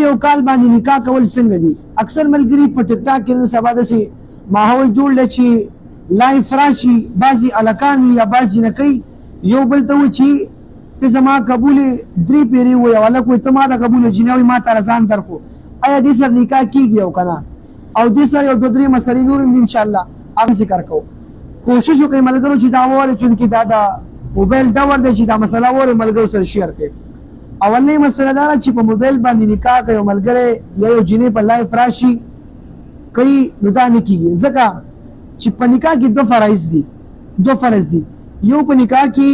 یو کال باندې نکاح کول څنګه دي؟ اکثر ملګري په ټیک ټاک کې نن سبا داسې ماحول جوړ دی چې لایف راشي، بعضې هلکان وي یا بعض جینکۍ یو بل ته وایي چې ته زما قبولې 3 پیرې ووایي او هلک وایي ته ما ته قبول جینۍ وایي ما ته ځان درکړو. آیا دې سره نکاح کېږي او که نه؟ او دې سره یو 2-3 مسلې نور هم دي انشاءالله هغه ذکر کوو. کوشش وکړئ ملګرو چې دا ووایي چونکې دا د موبایل دور دی چې دا مسله ووایي ملګرو سره شیر کړئ. اولنۍ مسله دا ده چې په موبایل باندې نکاح که یو ملګری یا یو جینۍ په لایف راشي کوي نو دا نه کېږي، ځکه چې په نکاح کې 2 فرایض دي. یو په نکاح کې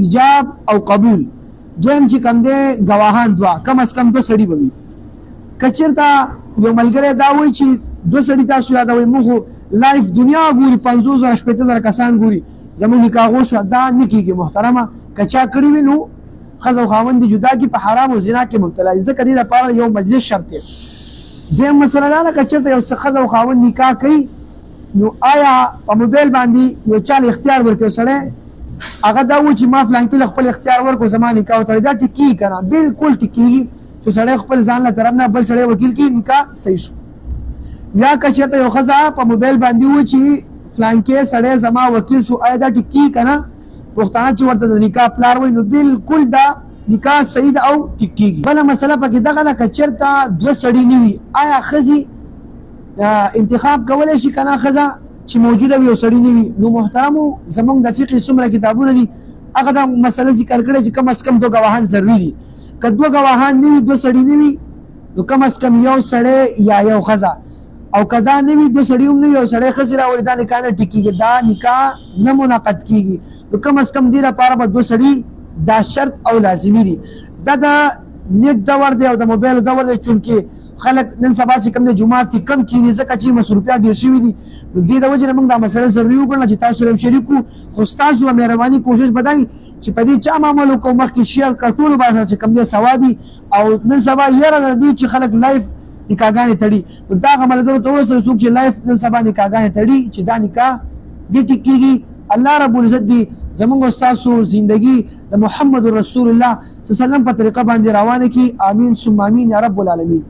ایجاب او قبول، دویم چې کوم دی ګواهان 2 کم از کم 2 سړي به وي. که چېرته یو ملګری دا وایي چې 2 سړي تاسو یادوئ موږ خو لایف دنیا ګوري 50,000 شپېته کسان ګوري زموږ نکاح وشوه، دا نه کېږي محترمه. که چا کړي وي نو ښځه او خاوند جدا کې په حرام او زنا کې مبتلا دي، ځکه دې لپاره یو مجلس شرط دی. دویم مسله دا ده که چېرته یو ښځه او خاوند نکاح کوي نو آیا په موبایل باندې یو چا اختیار ورکوي سړی هغه دا وایي چې ما فلانکي له خپل اختیار ورکړو زما نکاح وتړی، دا ټیکېږي که نه؟ بلکل ټیکېږي چې سړی خپل ځان له طرف نه بل سړی وکیل کړي نکاح صحیح شو. یا که چېرته یو ښځه په موبایل باندې وایي چې فلانکي سړی زما وکیل شو، آیا دا ټیکېږي که نه؟ پښتانه چې ورته د نکاح پلار وایي نو بلکل دا نکاح صحیح ده او ټیک کېږي. بله مسله پکې دغه ده که چېرته 2 سړي نه وي آیا ښځې انتخاب کولی شي که نه ښځه چې موجوده وي او سړي نه وي؟ نو محترمو زموږ د فقې څومره کتابونه دي هغه دا مسله ذکر کړې چې کم از کم 2 ګواهان ضروري دي. که 2 ګواهان نه وي 2 سړي نه وي نو کم از کم یو سړی یا یو ښځه، او که دا نه وي 2 سړي هم نه وي او سړی ښځې راولي دا نکاح نه ټیکېږي، دا نکاح نه منعقد کېږي. نو کم از کم دې لپاره به 2 سړي دا شرط او لازمي دي. دا د نیټ دور دی او د موبایل دور دی، چونکې خلک نن سبا چې کوم د جومات کې کم کښېني ځکه چې مصروفیات ډېر شوي دي. نو دې د وجې نه موږ دا مسله ضروري وګڼله چې تاسو سره شریک کړو. خو ستاسو مهرباني کوشش به دا وي چې په دې چا معامل وکړو مخکې شیر کړه ټولو باندې چې کوم دی ثواب وي. او نن سبا یره د دې چې خلک لایف نکاحګانې تړي نو دا هغه ملګرو ته ورسره څوک چې لایف نن سبا نکاحګانې تړي چې دا نکاح دې ټیک کېږي. الله رب العزت دې زموږ او ستاسو زندگی د محمد رسول الله صلی الله علیه وسلم په طریقه باندې روانه کړي. آمین ثم آمین یا رب العالمین.